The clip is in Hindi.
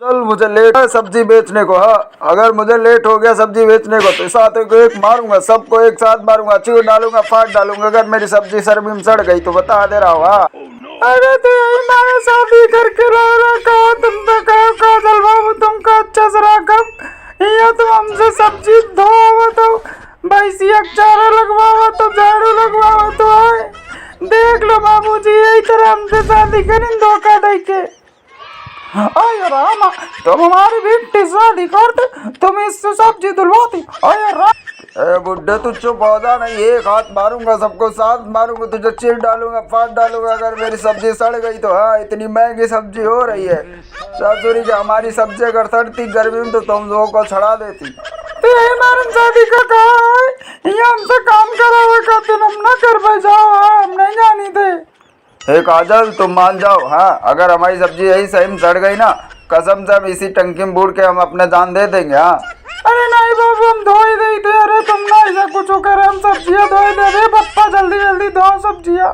चल मुझे लेट है सब्जी बेचने को। हाँ अगर मुझे लेट हो गया सब्जी बेचने को तो साथ को एक मारूंगा, सबको एक साथ मारूंगा, चीर डालूंगा, फाड़ डालूंगा अगर मेरी सब्जी सर्दी में सड़ गई तो बता दे रहा हूँ। हाँ अरे तो यही मारे शादी करके रह रखा हो तुम तो, कहो काजल बाबू तुमको अच्छा से रखब। ये तुम हमसे सब्जी धोवा तो भैंसिया चारा लगवावा तो झाड़ू लगवावा तो है। देख लो बाबूजी यही तरह हमसे शादी करें धोखा दे के। अरे रामा तुम हमारी बेटी शादी करते तुम इससे सब्जी धुलवाती। अरे राम ए बुड्ढे तू चुप हो जा, नहीं एक हाथ मारूंगा सबको साथ मारूंगा, तुझे चीर डालूंगा, फाड़ डालूंगा अगर मेरी सब्जी सड़ गई तो। हाँ इतनी महंगी सब्जी हो रही है ससुरी की, हमारी सब्जी अगर सड़ती गर्मी में तो तुम लोगों को छड़ा देती। तो यही मारन शादी का कहा है, ये हमसे काम करा हुआ कहते हम ना कर पाए जाओ। हाँ हम नहीं जानी थे। हे काजल तुम मान जाओ। हाँ अगर हमारी सब्जी यही सही में सड़ गई ना, कसम से हम इसी टंकी में बूढ़ के हम अपने जान दे देंगे। हाँ अरे नहीं बाबू हम धो ही दे थे। अरे तुम ना ऐसा कुछ करे, हम सब्जियां धो ही दे रहे। पप्पा जल्दी जल्दी धो सब्जियां।